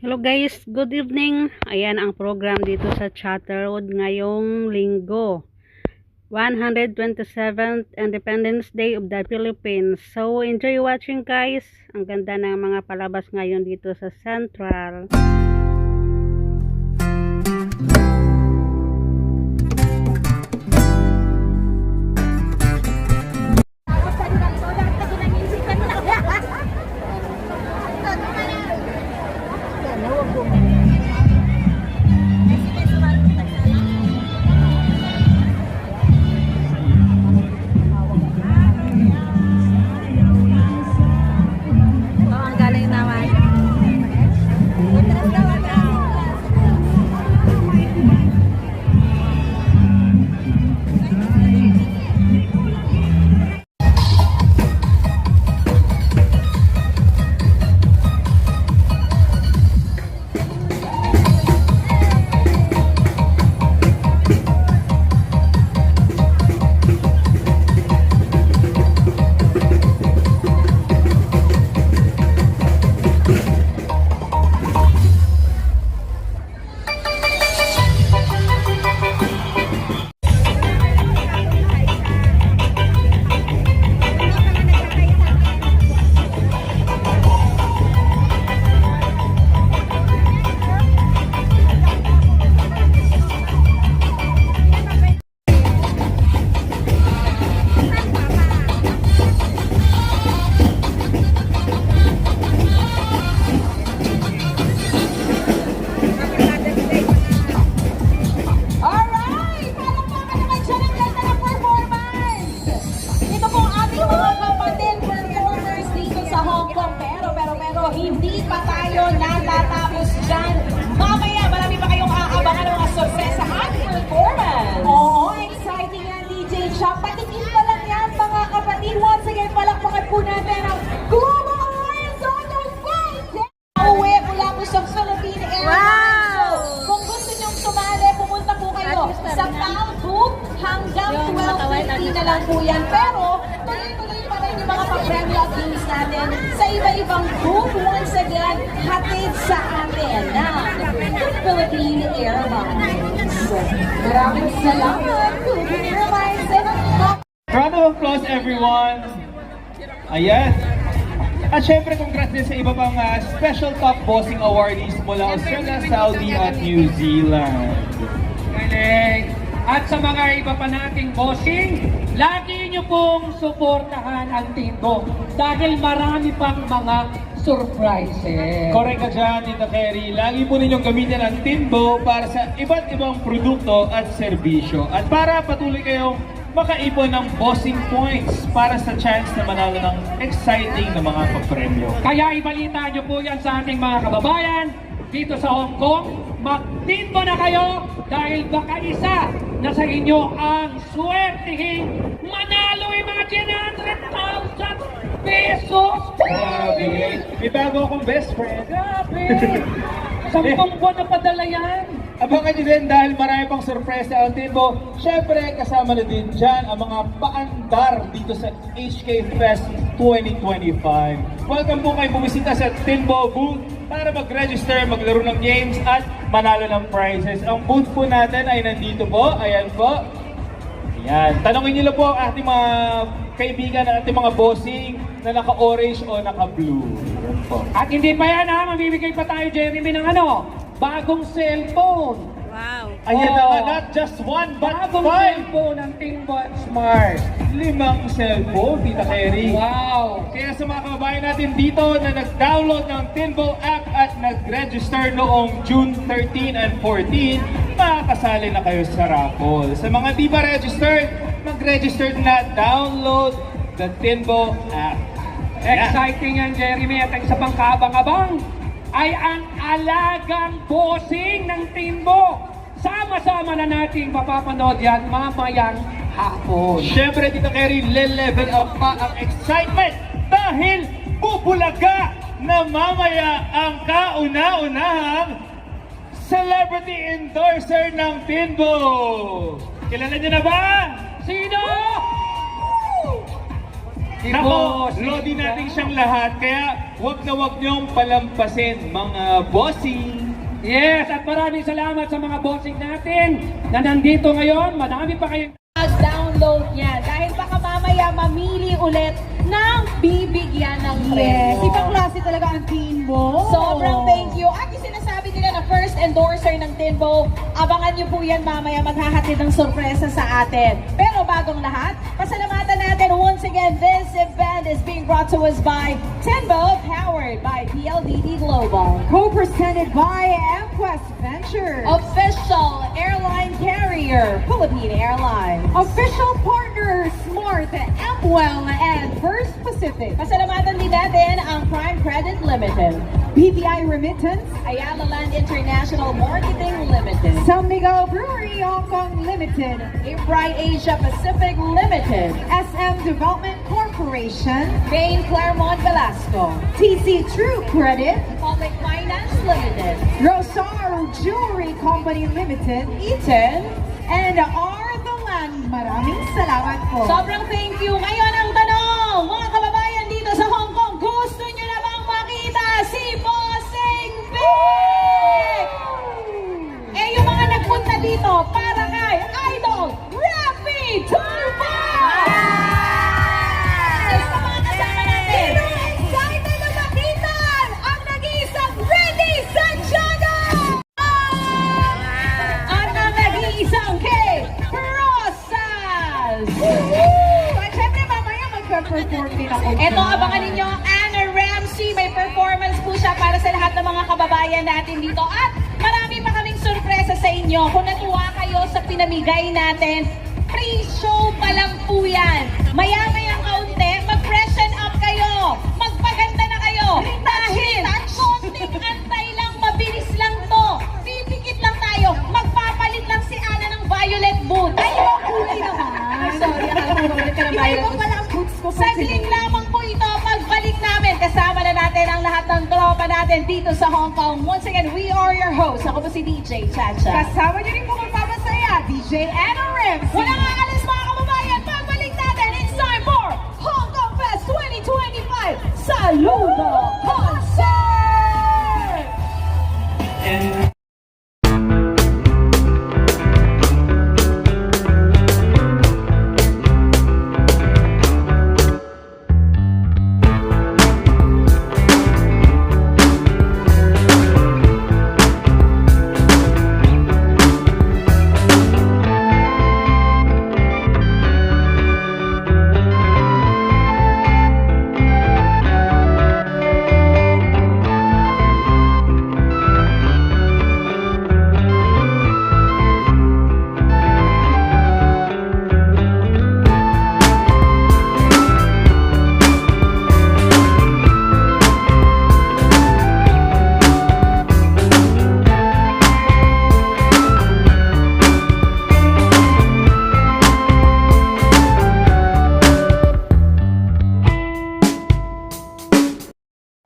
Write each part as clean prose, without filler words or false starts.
Hello guys, good evening. Ayan ang program dito sa Chatterwood ngayong linggo. 127th Independence Day of the Philippines. So enjoy watching guys. Ang ganda ng mga palabas ngayon dito sa Central. Hindi pa tayo natatapos dyan. Mamaya, marami pa kayong aabangan ng mga sorpresa at performance. Oo, exciting yan, DJ Chuck. Patikin pa lang yan, mga kapatid. Once again, palakpakan po natin ang Global Alliance on the Fight! Uwi mula po sa Philippine Airlines. So, kung gusto nyong sumali, pumunta po kayo sa PAL booth hanggang 12:50 na lang po yan. Pero, tuloy-tuloy pa rin yung mga pa-premium games natin sa iba-ibang booth. Once again, hatid sa atin ng Philippine Airlines. Maraming salamat, Philippine Airlines. Round of applause everyone! Ayan! At syempre, congrats din sa iba pang special top bossing awardees mula Australia, Saudi at New Zealand. Galing! At sa mga iba pa nating bossing, lagi nyo pong suportahan ang Timbo dahil marami pang mga surprises. Correct ka dyan, Tita Kerry. Lagi po ninyong gamitin ang Timbo para sa iba't ibang produkto at serbisyo. At para patuloy kayong makaipon ng bossing points para sa chance na manalo ng exciting na mga papremyo. Kaya ibalita nyo po yan sa ating mga kababayan dito sa Hong Kong. Mag-Timbo na kayo dahil baka isa na sa inyo ang swertihing manalo yung mga 100,000 pesos! Grabe! May bago akong best friend. Grabe! 10 buwan na padala yan! Abangan nyo din dahil marami pang surprise sa Timbo. Siyempre, kasama na din dyan ang mga paandar dito sa HK Fest 2025. Welcome po kayo bumisita sa Timbo booth para mag-register, maglaro ng games at manalo ng prizes. Ang booth po natin ay nandito po. Ayan po. Ayan. Tanongin nyo lang po ang ating mga kaibigan at ating mga bossing na naka-orange o naka-blue. Ayan po. At hindi pa yan ha, mamibigay pa tayo, Jeremy, ng bagong cellphone. Wow. Ayan na nga, not just one, but Bagong 5! cellphone ng Timbo Smart. 5 cellphone, Tita Kerry. Wow! Kaya sa mga kababayan natin dito na nag-download ng Timbo app at nag-register noong June 13 and 14, makakasali na kayo sa raffle. Sa mga di pa registered, mag-register na, download the Timbo app. Exciting yan, Jeremy. At ang isa pang kaabang-abang ay ang alagang bossing ng Timbo. Sama-sama na nating mapapanood yan mamayang hapon. Siyempre, Tita Kerry, le-level up pa ang excitement dahil bubulaga na mamaya ang kauna-unahang celebrity endorser ng Timbo. Kilala niyo na ba? Sino? Nako, lodi natin siyang lahat, kaya wag niyong palampasin mga bossing. Yes, at maraming salamat sa mga bossing natin na nandito ngayon. Madami pa kayong Mag-download niya dahil baka mamaya mamili ulit ng bibigyan ng Yes, premyo. ibang klase talaga ang team mo. Sobrang thank you. At yung sinasabi nila na first endorser ng Tinbo, abangan niyo po yan mamaya, maghahatid ng sorpresa sa atin. Pero bagong lahat, pasalamatan natin once again, this event is being brought to us by Tinbo, powered by PLDT Global. Co-presented by MQuest Ventures. Official airline carrier, Philippine Airlines. Official partners, Smart, Amwell, and First Pacific. Pasalamatan din natin ang Prime Credit Limited, BPI Remittance, Ayala Land International Marketing Limited, San Miguel Brewery Hong Kong Limited, Bright Asia Pacific Limited, SM Development Corporation, Bain Claremont Velasco, TC True Credit, Public Finance Limited, Rosario Jewelry Company Limited, Eaton. and R. The Land. Maraming salamat po. Sobrang thank you. Ngayon ang tanong, mga kababayan dito sa Hong Kong, gusto nyo na bang makita si Bossing Vic? Eh yung mga nagpunta dito para kay Idol Raffy Tulfo! Sa mga kasama natin, excited na makita ang nag-iisang Ready Santiago! At ang nag-iisang Kay Rosas! At syempre mamaya magpa-perform din ako. Ito, abangan ninyo, Anna Ramsey. May performance po siya para sa lahat ng mga kababayan natin dito. At marami pa kaming sorpresa sa inyo. Kung natuwa kayo sa pinamigay natin, pre-show pa lang po yan. Maya-mayang kaunti, mag-freshen up kayo. Magpaganda na kayo. Dahil konting antay lang, mabilis lang to. Pipikit lang tayo. Magpapalit lang si Anna ng violet boot. Ay, yung kulay naman. Ay, sorry, akala ko ulit ka ng violet Iba pala ang boots ko. Saglit lamang po ito, pagbalik namin, kasama na natin ang lahat ng tropa natin dito sa Hong Kong. Once again, we are your hosts. Ako po si DJ Chacha. Kasama niyo rin po magpapasaya, DJ Anna Ramsey. Walang aalis mga kababayan, pagbalik natin, it's time for Hong Kong Fest 2025 Saludo Concert!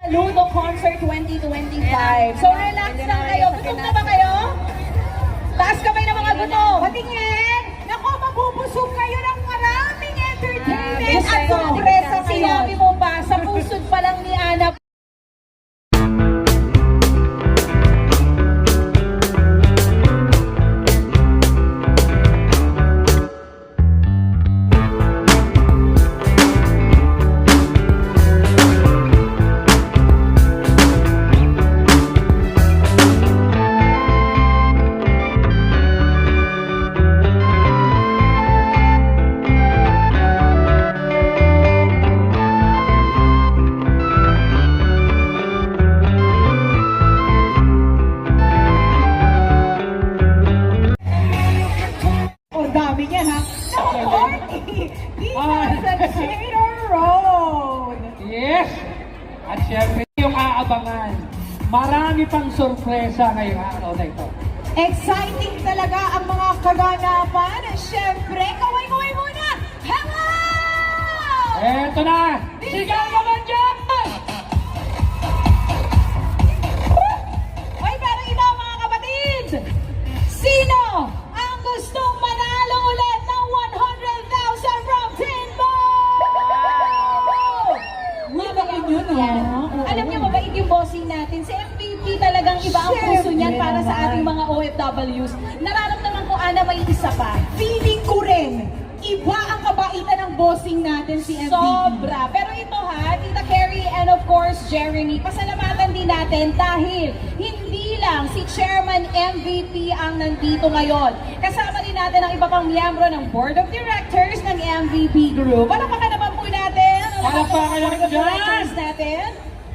Saludo Concert 2025. So relax lang kayo. Gutom na ba kayo? Taas kamay ng mga gutom. Patingin! Naku, mabubusog kayo ng maraming entertainment at Gusto. sorpresa kayo. Sinabi mo ba, sa pusod pa lang ni Ana, Oh, dami niya ha. Naku, Marty! Dito sa Chater Road. yes! At syempre yung aabangan. Marami pang sorpresa ngayong araw na ito. Exciting talaga ang mga kaganapan. Siyempre, kaway-kaway muna! Hello! Eto na! Sigaw naman dyan! Hoy, pero ito mga kapatid! Sino ang gustong manalo ulit ng 100,000 from Tinbo? niyan para sa ating mga OFWs. Nararamdaman ko, Ana, may isa pa. Feeling ko rin, iba ang kabaitan ng bossing natin si MVP. Sobra. Pero ito ha, Tita Carrie and of course Jeremy, pasalamatan din natin dahil hindi lang si Chairman MVP ang nandito ngayon. Kasama din natin ang iba pang miyembro ng Board of Directors ng MVP Group. Palakpakan naman po natin ang Palakpakan Board of natin dyan. Directors natin.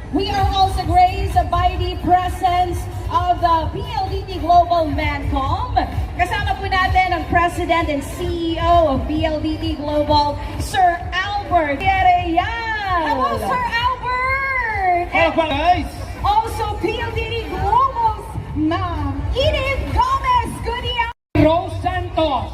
We are also graced by the presence of the PLDT Global Mancom. Kasama po natin ang President and CEO of PLDT Global, Sir Albert Villarreal. Hello, Sir Albert! And guys! Also, PLDT Global's Ma'am Edith Gomez. Good evening. Rose Santos,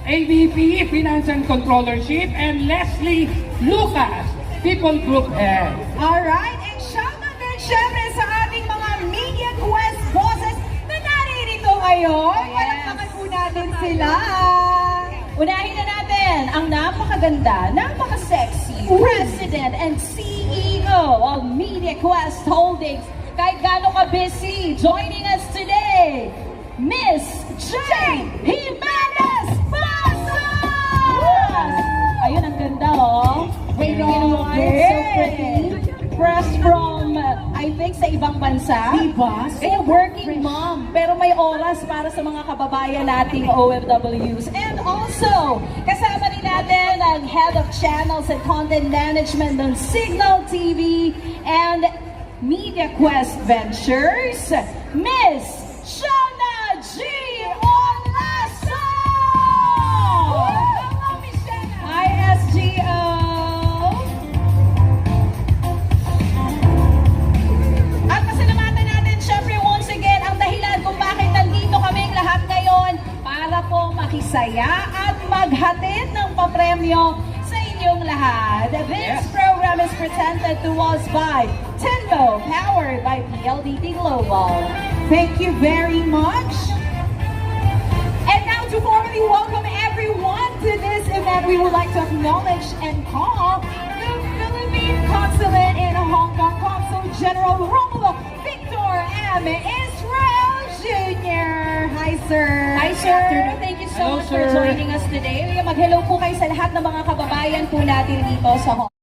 AVP Finance and Controllership, and Leslie Lucas, People Group Head. Alright, and shoutout din syempre sa ating mga Media Quest bosses na naririto ngayon. Yes. Palakpakan po natin sila. Unahin na natin ang napakaganda, napaka-sexy President and CEO of Media Quest Holdings. Kahit gaano ka-busy, joining us today, Miss Jane Jimenez Pasas! Ayun, ang ganda, oh. Hey, You know what? So pretty. Fresh from, I think, sa ibang bansa. Diba? Kaya working mom, pero may oras para sa mga kababayan nating OFWs. And also, kasama rin natin ang Head of Channels and Content Management ng Signal TV and Media Quest Ventures, Miss Shana G. Olaso! Hello, Miss Shana. ISGO! At pasalamatan natin, syempre, once again, ang dahilan kung bakit nandito kaming lahat ngayon para po makisaya at maghatid ng papremyo sa inyong lahat. This program is presented to us by Tenmo, powered by PLDT Global. Thank you very much. And now to formally welcome everyone to this event, we would like to acknowledge and call the Philippine Consulate in Hong Kong, Consul General Romulo Victor M. Israel Jr. Hi, sir. Hi, sir. Thank you so Hello, much for sir. joining us today. Mag-hello po kayo sa lahat ng mga kababayan po natin dito sa Hong